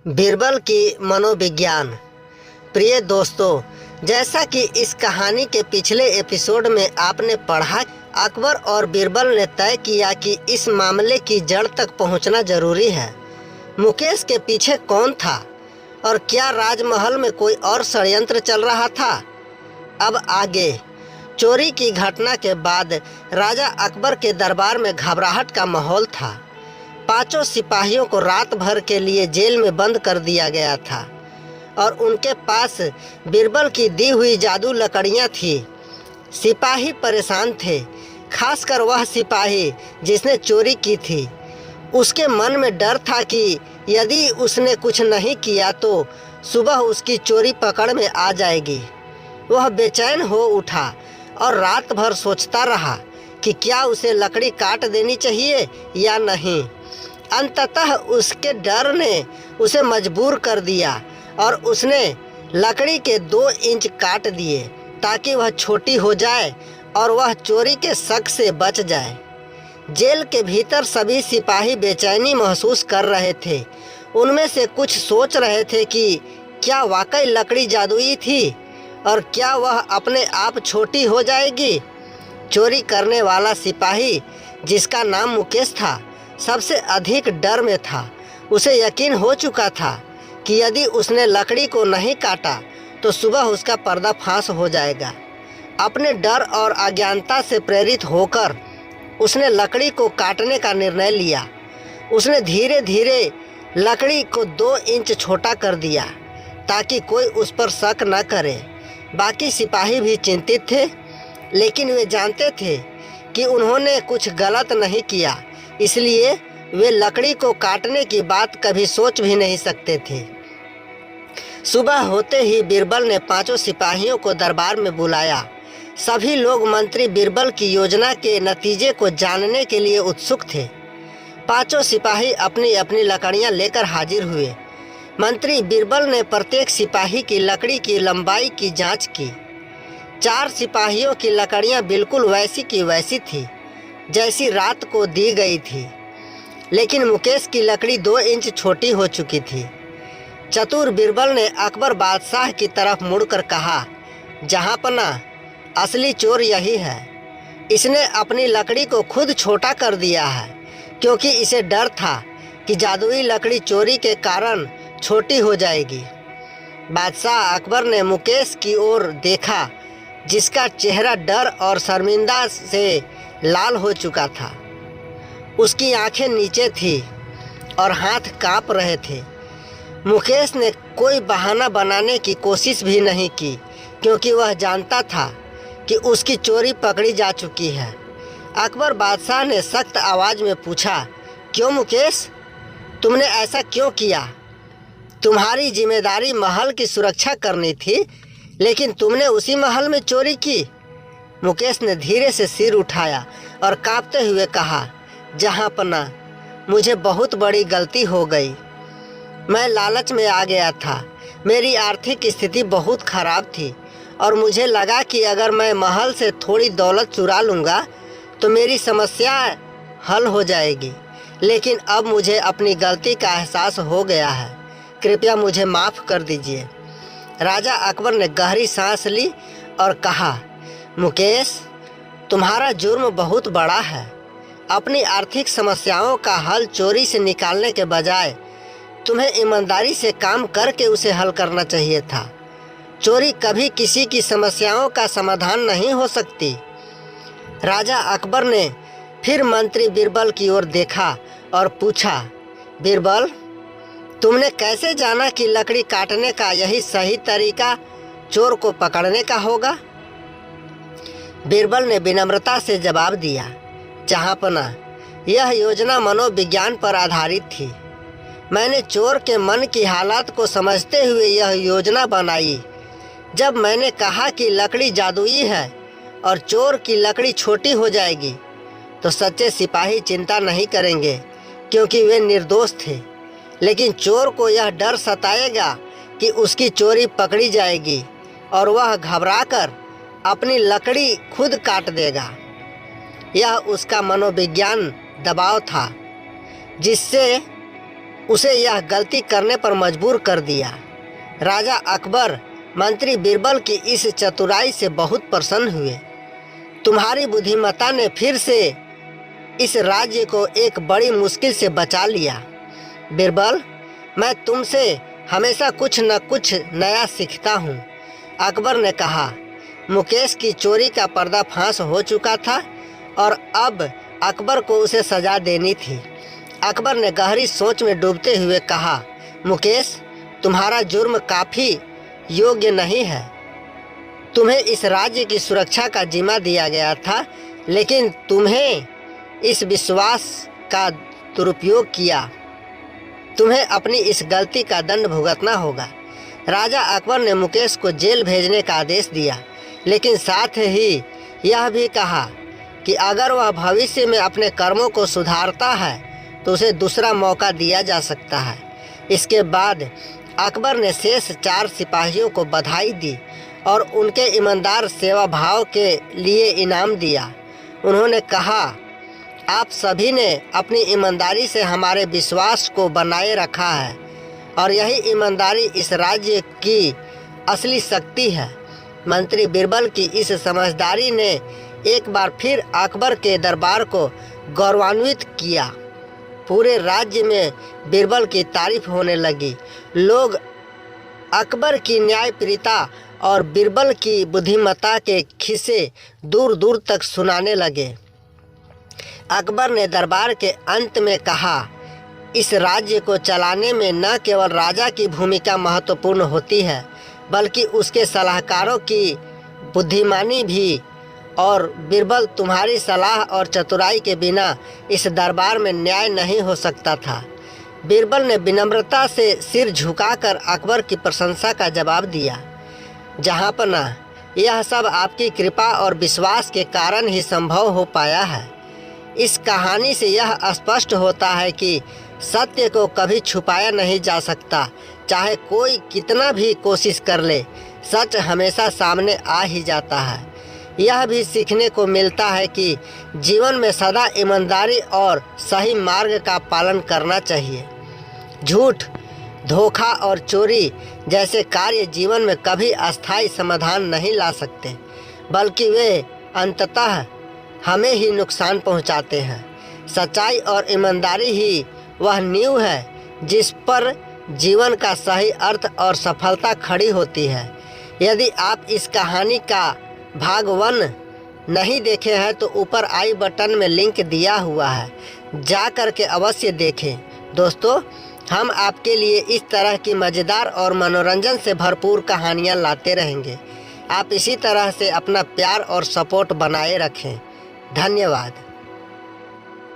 बीरबल की मनोविज्ञान। प्रिय दोस्तों, जैसा कि इस कहानी के पिछले एपिसोड में आपने पढ़ा, अकबर और बीरबल ने तय किया कि इस मामले की जड़ तक पहुंचना जरूरी है। मुकेश के पीछे कौन था और क्या राजमहल में कोई और षड्यंत्र चल रहा था? अब आगे। चोरी की घटना के बाद राजा अकबर के दरबार में घबराहट का माहौल था। पांचों सिपाहियों को रात भर के लिए जेल में बंद कर दिया गया था और उनके पास बीरबल की दी हुई जादू लकड़ियां थी। सिपाही परेशान थे, खासकर वह सिपाही जिसने चोरी की थी। उसके मन में डर था कि यदि उसने कुछ नहीं किया तो सुबह उसकी चोरी पकड़ में आ जाएगी। वह बेचैन हो उठा और रात भर सोचता रहा कि क्या उसे लकड़ी काट देनी चाहिए या नहीं। अंततः उसके डर ने उसे मजबूर कर दिया और उसने लकड़ी के 2 इंच काट दिए ताकि वह छोटी हो जाए और वह चोरी के शक से बच जाए। जेल के भीतर सभी सिपाही बेचैनी महसूस कर रहे थे। उनमें से कुछ सोच रहे थे कि क्या वाकई लकड़ी जादुई थी और क्या वह अपने आप छोटी हो जाएगी। चोरी करने वाला सिपाही, जिसका नाम मुकेश था, सबसे अधिक डर में था। उसे यकीन हो चुका था कि यदि उसने लकड़ी को नहीं काटा तो सुबह उसका पर्दाफाश हो जाएगा। अपने डर और अज्ञानता से प्रेरित होकर उसने लकड़ी को काटने का निर्णय लिया। उसने धीरे धीरे लकड़ी को 2 इंच छोटा कर दिया ताकि कोई उस पर शक न करे। बाकी सिपाही भी चिंतित थे, लेकिन वे जानते थे कि उन्होंने कुछ गलत नहीं किया, इसलिए वे लकड़ी को काटने की बात कभी सोच भी नहीं सकते थे। सुबह होते ही बीरबल ने पांचों सिपाहियों को दरबार में बुलाया। सभी लोग मंत्री बीरबल की योजना के नतीजे को जानने के लिए उत्सुक थे। पांचों सिपाही अपनी अपनी लकड़ियां लेकर हाजिर हुए। मंत्री बीरबल ने प्रत्येक सिपाही की लकड़ी की लंबाई की जांच की। 4 सिपाहियों की लकड़ियां बिल्कुल वैसी की वैसी थी जैसी रात को दी गई थी, लेकिन मुकेश की लकड़ी 2 इंच छोटी हो चुकी थी। चतुर बीरबल ने अकबर बादशाह की तरफ मुड़कर कहा, जहाँपना, असली चोर यही है। इसने अपनी लकड़ी को खुद छोटा कर दिया है क्योंकि इसे डर था कि जादुई लकड़ी चोरी के कारण छोटी हो जाएगी। बादशाह अकबर ने मुकेश की ओर देखा, जिसका चेहरा डर और शर्मिंदा से लाल हो चुका था। उसकी आंखें नीचे थी और हाथ कांप रहे थे। मुकेश ने कोई बहाना बनाने की कोशिश भी नहीं की क्योंकि वह जानता था कि उसकी चोरी पकड़ी जा चुकी है। अकबर बादशाह ने सख्त आवाज़ में पूछा, क्यों मुकेश, तुमने ऐसा क्यों किया? तुम्हारी जिम्मेदारी महल की सुरक्षा करनी थी, लेकिन तुमने उसी महल में चोरी की। मुकेश ने धीरे से सिर उठाया और कांपते हुए कहा, जहाँपना, मुझे बहुत बड़ी गलती हो गई। मैं लालच में आ गया था। मेरी आर्थिक स्थिति बहुत खराब थी और मुझे लगा कि अगर मैं महल से थोड़ी दौलत चुरा लूँगा तो मेरी समस्या हल हो जाएगी, लेकिन अब मुझे अपनी गलती का एहसास हो गया है। कृपया मुझे माफ़ कर दीजिए। राजा अकबर ने गहरी सांस ली और कहा, मुकेश, तुम्हारा जुर्म बहुत बड़ा है। अपनी आर्थिक समस्याओं का हल चोरी से निकालने के बजाय तुम्हें ईमानदारी से काम करके उसे हल करना चाहिए था। चोरी कभी किसी की समस्याओं का समाधान नहीं हो सकती। राजा अकबर ने फिर मंत्री बीरबल की ओर देखा और पूछा, बीरबल, तुमने कैसे जाना कि लकड़ी काटने का यही सही तरीका चोर को पकड़ने का होगा? बीरबल ने विनम्रता से जवाब दिया, जहाँपना, यह योजना मनोविज्ञान पर आधारित थी। मैंने चोर के मन की हालत को समझते हुए यह योजना बनाई। जब मैंने कहा कि लकड़ी जादुई है और चोर की लकड़ी छोटी हो जाएगी, तो सच्चे सिपाही चिंता नहीं करेंगे क्योंकि वे निर्दोष थे, लेकिन चोर को यह डर सताएगा कि उसकी चोरी पकड़ी जाएगी और वह घबराकर अपनी लकड़ी खुद काट देगा। यह उसका मनोविज्ञान दबाव था जिससे उसे यह गलती करने पर मजबूर कर दिया। राजा अकबर मंत्री बीरबल की इस चतुराई से बहुत प्रसन्न हुए। तुम्हारी बुद्धिमत्ता ने फिर से इस राज्य को एक बड़ी मुश्किल से बचा लिया। बीरबल, मैं तुमसे हमेशा कुछ न कुछ नया सीखता हूँ। अकबर ने कहा। मुकेश की चोरी का पर्दाफाश हो चुका था और अब अकबर को उसे सजा देनी थी। अकबर ने गहरी सोच में डूबते हुए कहा, मुकेश, तुम्हारा जुर्म काफ़ी योग्य नहीं है। तुम्हें इस राज्य की सुरक्षा का जिम्मा दिया गया था, लेकिन तुम्हें इस विश्वास का दुरुपयोग किया। तुम्हें अपनी इस गलती का दंड भुगतना होगा। राजा अकबर ने मुकेश को जेल भेजने का आदेश दिया, लेकिन साथ ही यह भी कहा कि अगर वह भविष्य में अपने कर्मों को सुधारता है तो उसे दूसरा मौका दिया जा सकता है। इसके बाद अकबर ने शेष 4 सिपाहियों को बधाई दी और उनके ईमानदार सेवा भाव के लिए इनाम दिया। उन्होंने कहा, आप सभी ने अपनी ईमानदारी से हमारे विश्वास को बनाए रखा है और यही ईमानदारी इस राज्य की असली शक्ति है। मंत्री बीरबल की इस समझदारी ने एक बार फिर अकबर के दरबार को गौरवान्वित किया। पूरे राज्य में बीरबल की तारीफ होने लगी। लोग अकबर की न्यायप्रियता और बीरबल की बुद्धिमत्ता के किस्से दूर दूर तक सुनाने लगे। अकबर ने दरबार के अंत में कहा, इस राज्य को चलाने में न केवल राजा की भूमिका महत्वपूर्ण होती है, बल्कि उसके सलाहकारों की बुद्धिमानी भी। और बीरबल, तुम्हारी सलाह और चतुराई के बिना इस दरबार में न्याय नहीं हो सकता था। बीरबल ने विनम्रता से सिर झुकाकर अकबर की प्रशंसा का जवाब दिया। जहाँपना, यह सब आपकी कृपा और विश्वास के कारण ही संभव हो पाया है। इस कहानी से यह स्पष्ट होता है कि सत्य को कभी छुपाया नहीं जा सकता। चाहे कोई कितना भी कोशिश कर ले, सच हमेशा सामने आ ही जाता है। यह भी सीखने को मिलता है कि जीवन में सदा ईमानदारी और सही मार्ग का पालन करना चाहिए। झूठ, धोखा और चोरी जैसे कार्य जीवन में कभी अस्थायी समाधान नहीं ला सकते, बल्कि वे अंततः हमें ही नुकसान पहुंचाते हैं। सच्चाई और ईमानदारी ही वह नींव है जिस पर जीवन का सही अर्थ और सफलता खड़ी होती है। यदि आप इस कहानी का भाग 1 नहीं देखे हैं तो ऊपर आई बटन में लिंक दिया हुआ है, जा कर के अवश्य देखें। दोस्तों, हम आपके लिए इस तरह की मज़ेदार और मनोरंजन से भरपूर कहानियाँ लाते रहेंगे। आप इसी तरह से अपना प्यार और सपोर्ट बनाए रखें। धन्यवाद।